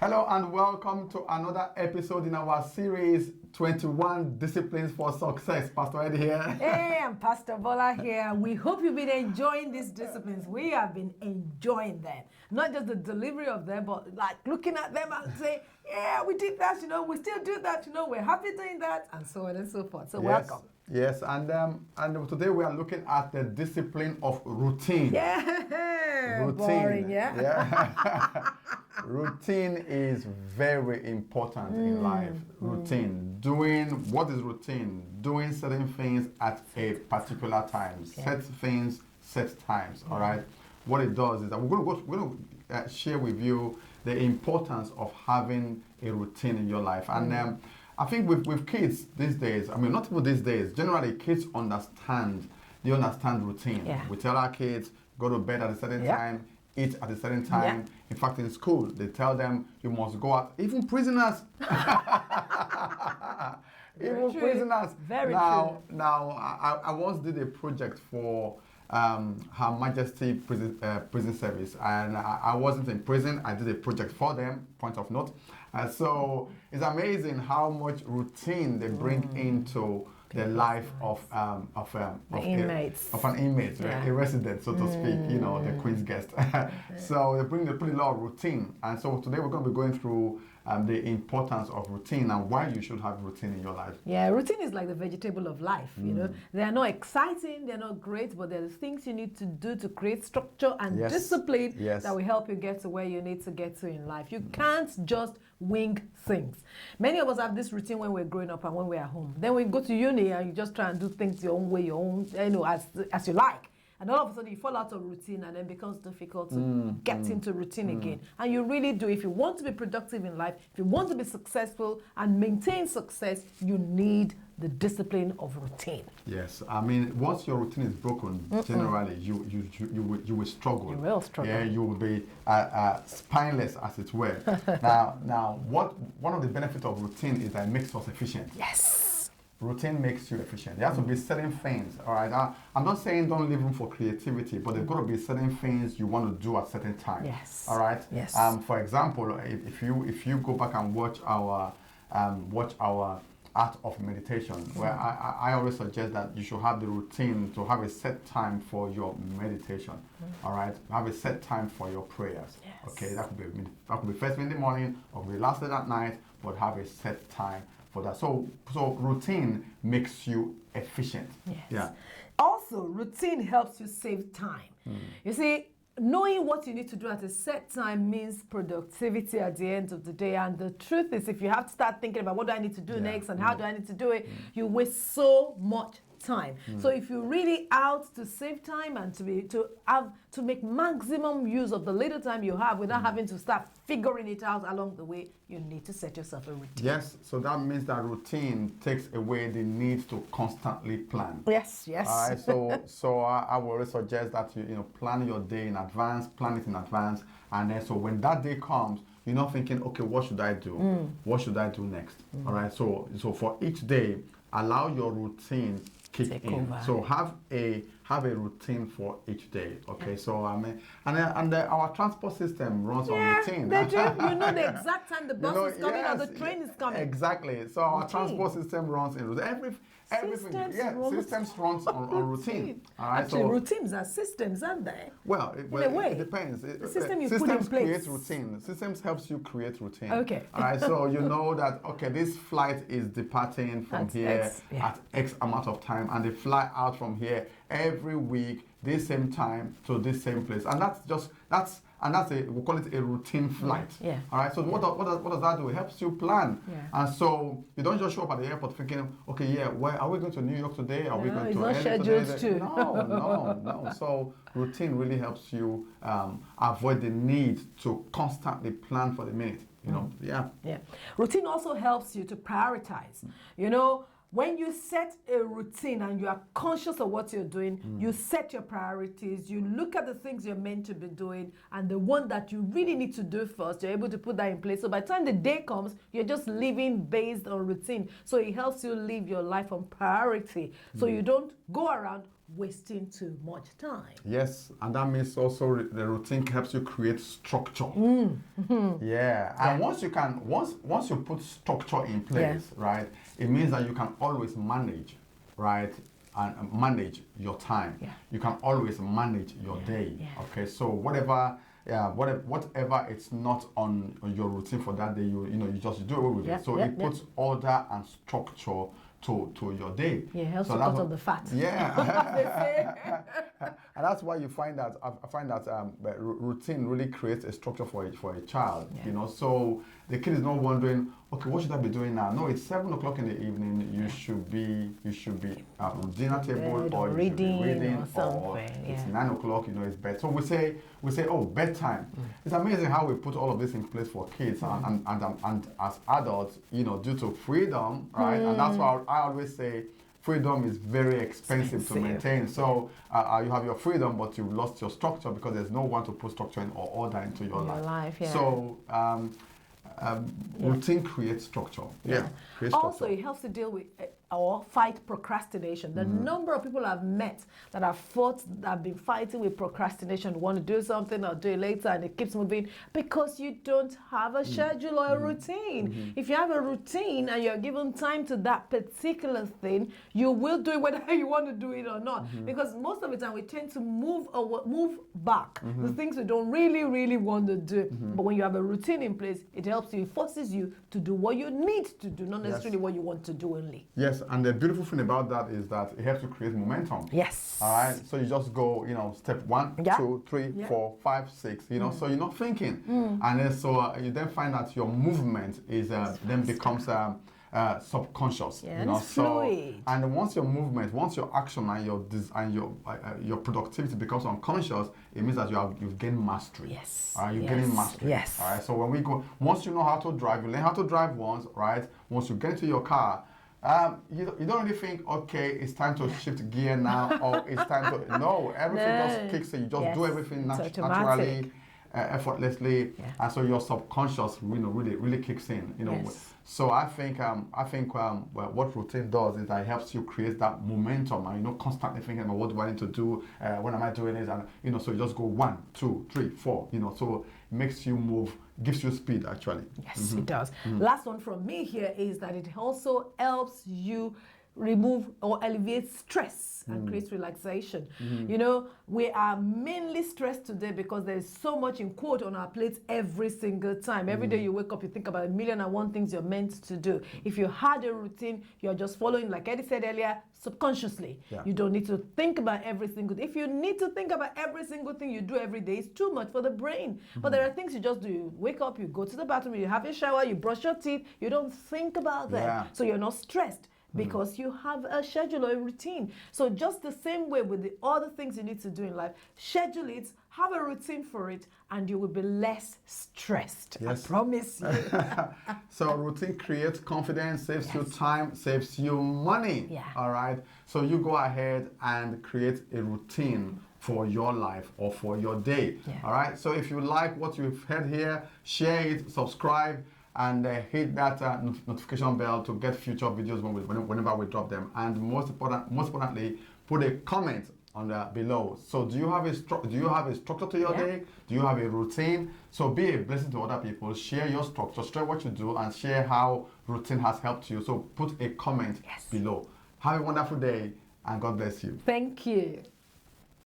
Hello and welcome to another episode in our series 21 Disciplines for Success. Pastor Eddie here. Hey, I'm Pastor Bola here. We hope you've been enjoying these disciplines. We have been enjoying them. Not just the delivery of them, but like looking at them and say, yeah, we did that, we still do that, we're happy doing that, and so on and so forth. So welcome. Yes, and today we are looking at the discipline of routine. Yeah, routine. Boring, yeah. Routine is very important in life. Routine. What is routine? Doing certain things at a particular time. Yeah. Set things, set times. All right. What it does is that we're going to share with you the importance of having a routine in your life. And I think with kids these days, not even these days, generally kids understand routine. Yeah. We tell our kids, go to bed at a certain time, eat at a certain time. Yeah. In fact, in school, they tell them you must go out. Even prisoners. Very true. Prisoners. Very now, true. Now, I once did a project for Her Majesty Prison Service, and I wasn't in prison. I did a project for them. Point of note. So it's amazing how much routine they bring into the life of an inmate, Yeah. a resident, so to speak, the Queen's guest. So they put a lot of routine. And so today we're going to be going through the importance of routine and why you should have routine in your life. Yeah, routine is like the vegetable of life, They are not exciting, they're not great, but they're the things you need to do to create structure and discipline that will help you get to where you need to get to in life. You can't just wing things. Many of us have this routine when we're growing up and when we're at home. Then we go to uni and you just try and do things your own way, as you like. And all of a sudden you fall out of routine and then it becomes difficult to get into routine again. And you really do. If you want to be productive in life, if you want to be successful and maintain success, you need the discipline of routine. Yes, once your routine is broken, generally you will struggle. You will struggle. Yeah, you will be spineless, as it were. now, one of the benefits of routine is that it makes us efficient. Yes. Routine makes you efficient. There has to be certain things, all right? I'm not saying don't leave room for creativity, but there's got to be certain things you want to do at certain time. Yes. All right? Yes. For example, if you go back and watch our Art of Meditation, where I always suggest that you should have the routine to have a set time for your meditation. All right? Have a set time for your prayers. Yes. Okay, that could be first thing in the morning or could be last thing at night, but have a set time for that. So routine makes you efficient. Yes. Yeah. Also, routine helps you save time. You see, knowing what you need to do at a set time means productivity at the end of the day. And the truth is, if you have to start thinking about what do I need to do next and how do I need to do it, you waste so much time. So if you're really out to save time and to make maximum use of the little time you have without having to start figuring it out along the way, you need to set yourself a routine. Yes, so that means that routine takes away the need to constantly plan. Yes. All right, so I will always suggest that you plan your day in advance, plan it in advance, and then so when that day comes, you're not thinking, okay, what should I do? What should I do next? All right, so for each day, allow your routine kick in. Over. So have a routine for each day. Okay, so our transport system runs on routine. They do. You know the exact time the bus is coming or the train is coming. Exactly. So our transport system runs in routine. Systems runs on routine. All right, Actually, routines are systems, aren't they? Well, it depends. The system you put in place. Create routine. Systems helps you create routine. Okay. All right, so you know that, okay, this flight is departing from here at X amount of time, and they fly out from here every week, this same time to this same place. And we call it a routine flight. Yeah. All right. So what does that do? It helps you plan. Yeah. And so you don't just show up at the airport thinking, okay, where are we going to New York today? Are we going to LA today? No. So routine really helps you avoid the need to constantly plan for the minute. Yeah. Routine also helps you to prioritize. When you set a routine and you are conscious of what you're doing, you set your priorities, you look at the things you're meant to be doing, and the one that you really need to do first, you're able to put that in place. So by the time the day comes, you're just living based on routine. So it helps you live your life on priority. So you don't go around wasting too much time. Yes, and that means also the routine helps you create structure. Yeah, and once you put structure in place, right, it means that you can always manage, right, and manage your time. You can always manage your day. Okay, so whatever it's not on your routine for that day, you just do away with it. So it puts order and structure to your day. Yeah, it helps to cut off the fat. Yeah. And that's why you find that I find that routine really creates a structure for a child. So the kid is not wondering, okay, what should I be doing now? No, it's 7 o'clock in the evening. You should be on dinner table, or reading, or something. Or it's 9 o'clock. It's bed. So we say, oh, bedtime. It's amazing how we put all of this in place for kids and as adults, due to freedom, right? And that's why I always say, freedom is very expensive to maintain. So you have your freedom, but you've lost your structure because there's no one to put structure in or order into your life. So routine creates structure. Creates also, structure. it helps to deal with or fight procrastination. The number of people I've met that have been fighting with procrastination, want to do something or do it later, and it keeps moving because you don't have a schedule or a routine. If you have a routine and you're given time to that particular thing, you will do it whether you want to do it or not. Because most of the time we tend to move back the things we don't really want to do. But when you have a routine in place, it helps you, it forces you to do what you need to do, not necessarily what you want to do only. Yes, and the beautiful thing about that is that it helps to create momentum. Yes. All right. So you just go, step 1, 2, 3, 4, 5, 6. So you're not thinking, and then so you then find that your movement is then becomes subconscious. And once your action and your productivity becomes unconscious, it means that you've gained mastery. You're gaining mastery. All right. So when we go, once you know how to drive, you learn how to drive once, right? Once you get into your car, you don't really think, okay, it's time to shift gear now, or it's time to, no, everything just kicks in. You just do everything naturally, effortlessly, and so your subconscious, really kicks in. So I think what routine does is that it helps you create that momentum, and constantly thinking about what do I need to do, when am I doing it, and so you just go 1, 2, 3, 4. So it makes you move, gives you speed actually. Yes, it does. Last one from me here is that it also helps you remove or alleviate stress and create relaxation. We are mainly stressed today because there's so much in quote on our plates every single time. Every day you wake up, you think about 1,000,001 things you're meant to do. If you had a routine, you're just following, like Eddie said earlier, subconsciously. You don't need to think about every single thing. If you need to think about every single thing you do every day, it's too much for the brain. But there are things you just do. You wake up, you go to the bathroom, you have a shower, you brush your teeth, you don't think about them. So you're not stressed, because you have a schedule or a routine. So just the same way with the other things you need to do in life, schedule it, have a routine for it, and you will be less stressed. I promise you. So routine creates confidence, saves you time, saves you money. All right. So you go ahead and create a routine for your life or for your day. All right. So if you like what you've heard here, share it, subscribe, and hit that notification bell to get future videos whenever we drop them. And most importantly, put a comment on below. So do you have a structure to your day? Do you have a routine? So be a blessing to other people. Share your structure, share what you do, and share how routine has helped you. So put a comment below. Have a wonderful day, and God bless you. Thank you.